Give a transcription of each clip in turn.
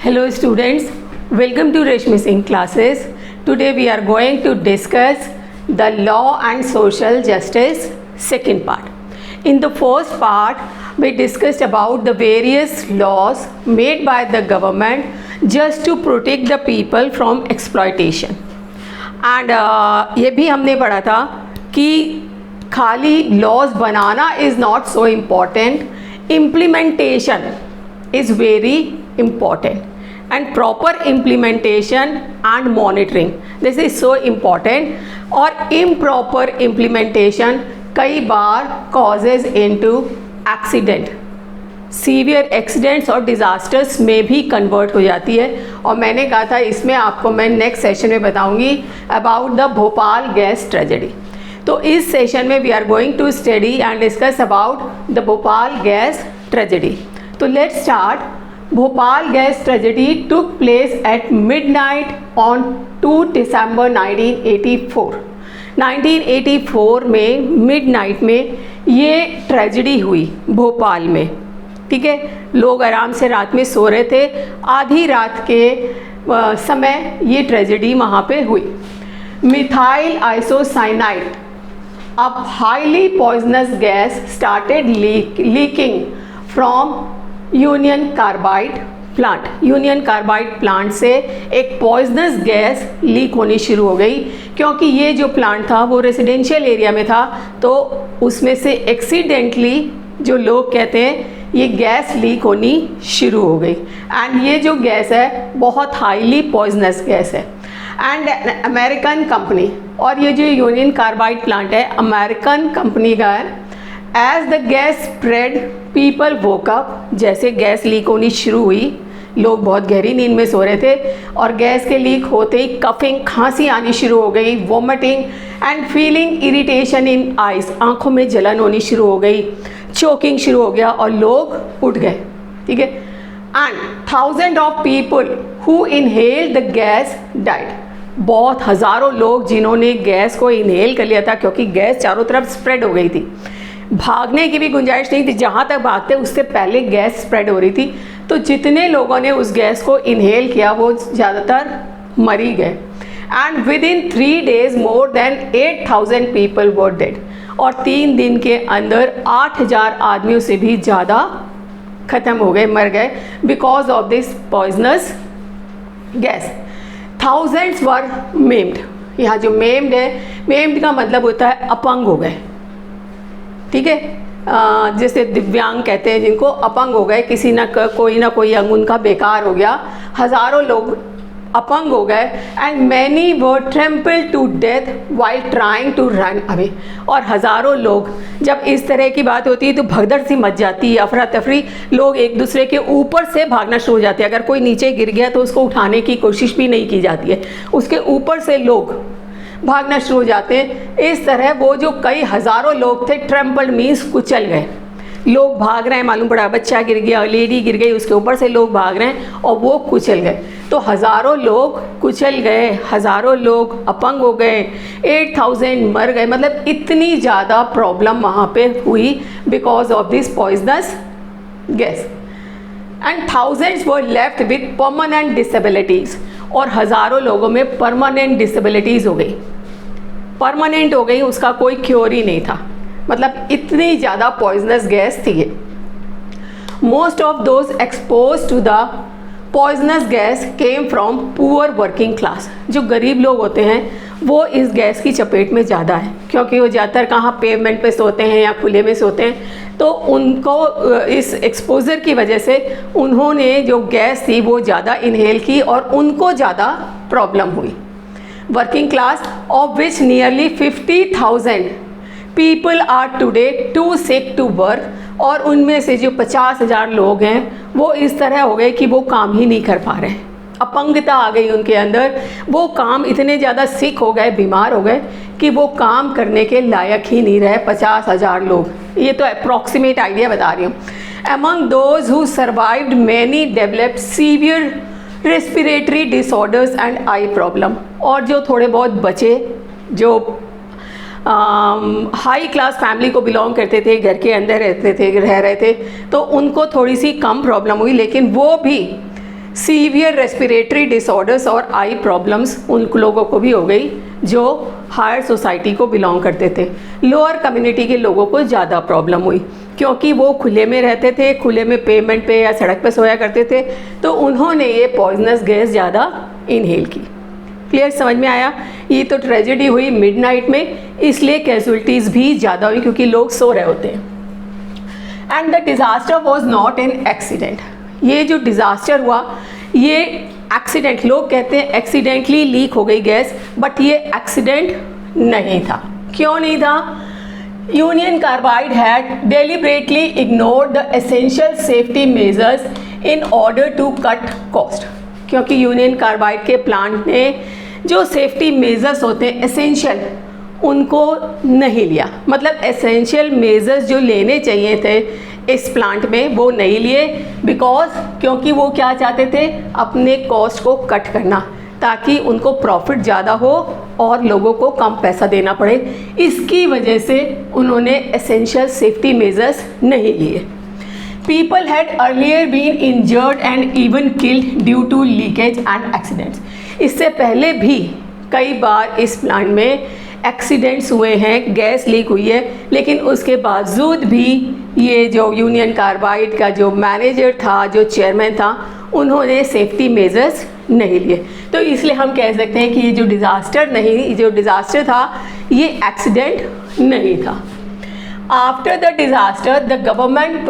Hello students, welcome to Reshmi Singh classes. Today we are going to discuss the law and social justice second part. In the first part we discussed about the various laws made by the government just to protect the people from exploitation. And ये भी हमने पढ़ा था कि खाली laws banana is not so important, implementation is very important. And proper implementation and monitoring, this is so important. और improper implementation कई बार causes into accident, severe accidents और डिज़ास्टर्स में भी कन्वर्ट हो जाती है. और मैंने कहा था इसमें आपको मैं नेक्स्ट सेशन में बताऊंगी about the Bhopal gas tragedy. तो इस सेशन में we are going to study and discuss about the Bhopal gas tragedy. तो let's start. Bhopal gas tragedy took place at midnight on 2 December 1984. 1984 में मिडनाइट में ये ट्रेजेडी हुई भोपाल में. ठीक है, लोग आराम से रात में सो रहे थे, आधी रात के समय ये ट्रेजेडी वहाँ पे हुई. Methyl isocyanide, a highly poisonous gas started leaking from union Carbide plant. Union Carbide plant से एक पॉइजनस गैस लीक होनी शुरू हो गई, क्योंकि ये जो प्लांट था वो रेजिडेंशियल एरिया में था. तो उसमें से एक्सीडेंटली जो लोग कहते हैं ये गैस लीक होनी शुरू हो गई. एंड ये जो गैस है बहुत हाईली पॉइजनस गैस है. एंड अमेरिकन कंपनी, और ये जो यूनियन कार्बाइड प्लांट है अमेरिकन कंपनी का है. As the gas spread people woke up, जैसे गैस लीक होनी शुरू हुई, लोग बहुत गहरी नींद में सो रहे थे और गैस के लीक होते ही कफिंग, खांसी आनी शुरू हो गई, vomiting and feeling irritation in eyes, आँखों में जलन होनी शुरू हो गई, चोकिंग शुरू हो गया और लोग उठ गए. ठीक है. And thousand of people who inhale the gas died. बहुत हज़ारों लोग जिन्होंने गैस को इनहेल कर लिया था, क्योंकि गैस चारों तरफ स्प्रेड हो गई थी, भागने की भी गुंजाइश नहीं थी. जहाँ तक भागते उससे पहले गैस स्प्रेड हो रही थी. तो जितने लोगों ने उस गैस को इनहेल किया वो ज़्यादातर मर ही गए. And with in 3 days more than 8,000 people were dead. और 3 दिन के अंदर 8,000 आदमियों से भी ज़्यादा ख़त्म हो गए, मर गए, because of this poisonous gas. Thousands were maimed. यहाँ जो मेम्ड है, मेम्ड का मतलब होता है अपंग हो गए. ठीक है, जैसे दिव्यांग कहते हैं जिनको, अपंग हो गए, किसी ना कोई अंग उनका बेकार हो गया. हज़ारों लोग अपंग हो गए. And many were trampled to death while trying to run away. और हज़ारों लोग, जब इस तरह की बात होती है तो भगदड़ सी मच जाती है, अफरा तफरी, लोग एक दूसरे के ऊपर से भागना शुरू हो जाते हैं. अगर कोई नीचे गिर गया तो उसको उठाने की कोशिश भी नहीं की जाती है, उसके ऊपर से लोग भागना शुरू हो जाते हैं. इस तरह वो जो कई हज़ारों लोग थे, ट्रम्पल्ड मीन्स कुचल गए. लोग भाग रहे हैं, मालूम पड़ा बच्चा गिर गया, लेडी गिर गई, उसके ऊपर से लोग भाग रहे हैं और वो कुचल गए. तो हज़ारों लोग कुचल गए, हज़ारों लोग अपंग हो गए, 8,000 मर गए. मतलब इतनी ज़्यादा प्रॉब्लम वहाँ पे हुई because of this poisonous gas. And thousands were left with permanent disabilities. और हज़ारों लोगों में परमानेंट डिसेबिलिटीज़ हो गई, परमानेंट हो गई, उसका कोई क्योर ही नहीं था. मतलब इतनी ज़्यादा पॉइजनस गैस थी ये. Most of those exposed to the poisonous gas came from poor working class. जो गरीब लोग होते हैं वो इस गैस की चपेट में ज़्यादा है, क्योंकि वो ज़्यादातर कहाँ पेवमेंट पे सोते हैं या खुले में सोते हैं. तो उनको इस एक्सपोजर की वजह से उन्होंने जो गैस थी वो ज़्यादा इनहेल की और उनको ज़्यादा प्रॉब्लम हुई. Working class of which nearly 50,000 people are today too sick to work. और उनमें से जो 50,000 लोग हैं वो इस तरह हो गए कि वो काम ही नहीं कर पा रहे हैं, अपंगता आ गई उनके अंदर. वो काम इतने ज़्यादा सिक हो गए, बीमार हो गए कि वो काम करने के लायक ही नहीं रहे. 50,000 लोग, ये तो अप्रॉक्सीमेट आइडिया बता रही हूँ. Among those who survived many developed severe respiratory disorders and I problem. और जो थोड़े बहुत बचे, जो हाई क्लास फैमिली को बिलोंग करते थे, घर के अंदर रहते थे, रह रहे थे, तो उनको थोड़ी सी कम प्रॉब्लम हुई, लेकिन वो भी सीवियर रेस्पिरेटरी डिसऑर्डर्स और आई प्रॉब्लम्स उन लोगों को भी हो गई जो हायर सोसाइटी को बिलोंग करते थे। लोअर कम्युनिटी के लोगों को ज़्यादा प्रॉब्लम हुई क्योंकि वो खुले में रहते थे, खुले में पेमेंट पे या सड़क पे सोया करते थे, तो उन्होंने ये पॉइजनस गैस ज़्यादा इनहेल की। क्लियर, समझ में आया? ये तो ट्रेजेडी हुई मिडनाइट में, इसलिए कैजुअलिटीज़ भी ज़्यादा हुई क्योंकि लोग सो रहे होते हैं। And the disaster was not an accident. ये जो डिज़ास्टर हुआ ये एक्सीडेंट, लोग कहते हैं एक्सीडेंटली लीक हो गई गैस, बट ये एक्सीडेंट नहीं था। क्यों नहीं था? Union Carbide had deliberately ignored the essential safety measures in order to cut cost. क्योंकि यूनियन कार्बाइड के प्लांट ने जो सेफ्टी मेजर्स होते हैं एसेंशियल, उनको नहीं लिया। मतलब एसेंशियल मेजर्स जो लेने चाहिए थे इस प्लांट में वो नहीं लिए, क्योंकि वो क्या चाहते थे, अपने कॉस्ट को कट करना ताकि उनको प्रॉफिट ज़्यादा हो और लोगों को कम पैसा देना पड़े। इसकी वजह से उन्होंने एसेंशियल सेफ्टी मेजर्स नहीं लिए। People had earlier been injured and even killed due to leakage and accidents. इससे पहले भी कई बार इस प्लांट में एक्सीडेंट्स हुए हैं, गैस लीक हुई है, लेकिन उसके बावजूद भी ये जो यूनियन कार्बाइड का जो मैनेजर था, जो चेयरमैन था, उन्होंने सेफ्टी मेजर्स नहीं लिए। तो इसलिए हम कह सकते हैं कि ये जो डिज़ास्टर था ये एक्सीडेंट नहीं था। After the disaster, the government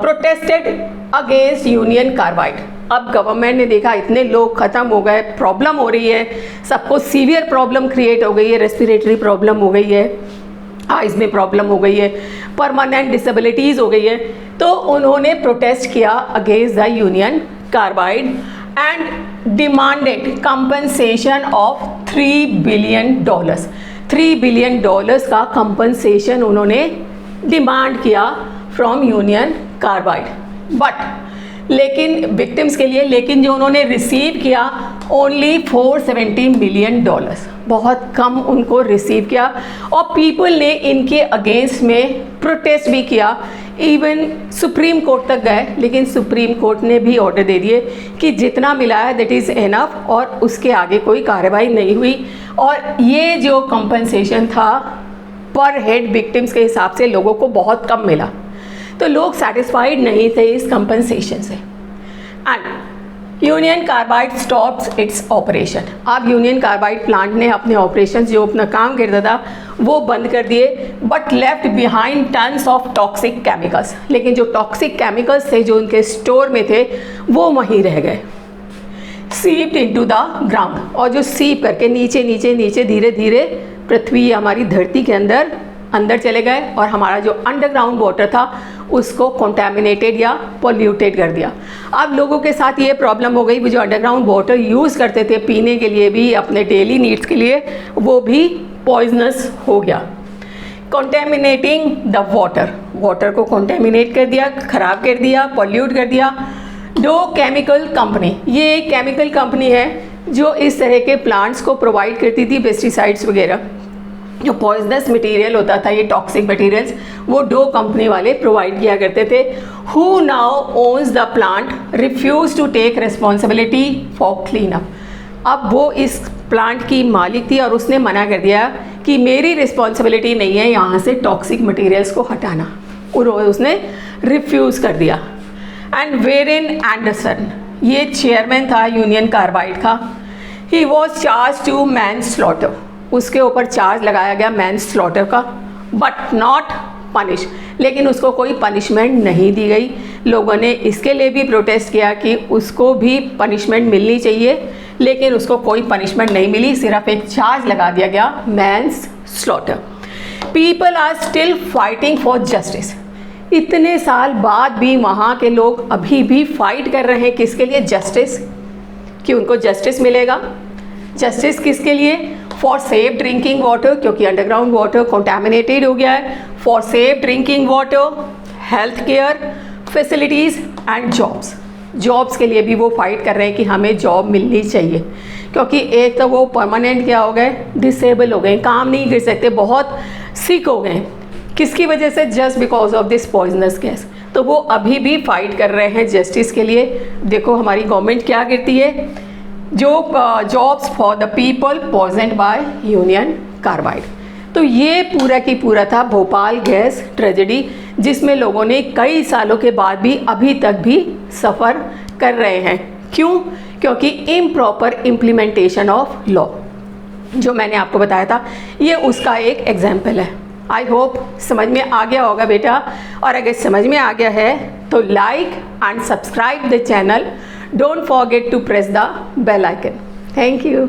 protested against Union Carbide. अब गवर्नमेंट ने देखा इतने लोग ख़त्म हो गए, प्रॉब्लम हो रही है, सबको सीवियर प्रॉब्लम क्रिएट हो गई है, रेस्पिरेटरी प्रॉब्लम हो गई है, आइज़ में प्रॉब्लम हो गई है, परमानेंट डिसेबिलिटीज़ हो गई है, तो उन्होंने प्रोटेस्ट किया against the union carbide and demanded compensation of $3 billion. $3 billion का कंपनसेशन उन्होंने डिमांड किया फ्रॉम यूनियन कार्बाइड। लेकिन विक्टिम्स के लिए, लेकिन जो उन्होंने रिसीव किया ओनली $470 मिलियन, बहुत कम उनको रिसीव किया। और पीपल ने इनके अगेंस्ट में प्रोटेस्ट भी किया, इवन सुप्रीम कोर्ट तक गए, लेकिन सुप्रीम कोर्ट ने भी ऑर्डर दे दिए कि जितना मिला है दैट इज़ एनफ, और उसके आगे कोई कार्रवाई नहीं हुई। और ये जो कंपनसेशन था पर हेड विक्टिम्स के हिसाब से लोगों को बहुत कम मिला, तो लोग सेटिस्फाइड नहीं थे इस कंपनसेशन से। And union carbide stops its operation. अब यूनियन कार्बाइड प्लांट ने अपने ऑपरेशन जो अपना काम करता था वो बंद कर दिए, but left behind tons of toxic chemicals. लेकिन जो टॉक्सिक केमिकल्स थे जो उनके स्टोर में थे वो वहीं रह गए। सीप्ड इनटू द ग्राउंड, और जो सीप करके नीचे नीचे नीचे धीरे धीरे पृथ्वी हमारी धरती के अंदर चले गए, और हमारा जो अंडरग्राउंड वाटर था उसको कंटामिनेटेड या पोल्यूटेड कर दिया। अब लोगों के साथ ये प्रॉब्लम हो गई, वो जो अंडरग्राउंड वाटर यूज़ करते थे पीने के लिए भी, अपने डेली नीड्स के लिए, वो भी पॉइजनस हो गया। कंटेमिनेटिंग द वाटर को कंटेमिनेट कर दिया, ख़राब कर दिया, पोल्यूट कर दिया। डो केमिकल कंपनी, ये एक केमिकल कंपनी है जो इस तरह के प्लांट्स को प्रोवाइड करती थी, पेस्टिसाइड्स वगैरह, जो पॉइजनस मटेरियल होता था, ये टॉक्सिक मटेरियल्स, वो डो कंपनी वाले प्रोवाइड किया करते थे। Who now owns the plant refuse to take responsibility for clean up. अब वो इस प्लांट की मालिक थी और उसने मना कर दिया कि मेरी रिस्पॉन्सिबिलिटी नहीं है यहाँ से टॉक्सिक मटेरियल्स को हटाना, और उसने रिफ्यूज़ कर दिया। एंड वेरेन एंडरसन, ये चेयरमैन था यूनियन कार्बाइड का, he was charge to manslaughter, उसके ऊपर चार्ज लगाया गया मैन स्लॉटर का, बट नॉट पनिश, लेकिन उसको कोई पनिशमेंट नहीं दी गई। लोगों ने इसके लिए भी प्रोटेस्ट किया कि उसको भी पनिशमेंट मिलनी चाहिए, लेकिन उसको कोई पनिशमेंट नहीं मिली, सिर्फ एक चार्ज लगा दिया गया mans slaughter. People are still fighting for justice. इतने साल बाद भी वहाँ के लोग अभी भी फाइट कर रहे हैं, किसके लिए? जस्टिस, कि उनको जस्टिस मिलेगा। जस्टिस किसके लिए? फॉर सेफ ड्रिंकिंग वाटर, क्योंकि अंडरग्राउंड वाटर कंटामिनेटेड हो गया है। For safe drinking water, health care facilities and jobs के लिए भी वो फाइट कर रहे हैं कि हमें जॉब मिलनी चाहिए, क्योंकि एक तो वो परमानेंट क्या हो गए, डिसेबल हो गए, काम नहीं कर सकते, बहुत सिक हो गए। किसकी वजह से? Just because of this poisonous gas. तो तो वो अभी भी फाइट कर रहे हैं जस्टिस के लिए। देखो हमारी गवर्नमेंट क्या कहती है, जो jobs for the people poisoned by Union Carbide. तो ये पूरा की पूरा था भोपाल गैस ट्रेजेडी, जिसमें लोगों ने कई सालों के बाद भी अभी तक भी सफ़र कर रहे हैं। क्यों? क्योंकि इम्प्रॉपर इम्प्लीमेंटेशन ऑफ लॉ, जो मैंने आपको बताया था, ये उसका एक एग्जाम्पल है। आई होप समझ में आ गया होगा बेटा, और अगर समझ में आ गया है तो like and subscribe the channel. Don't forget to press the bell icon. Thank you.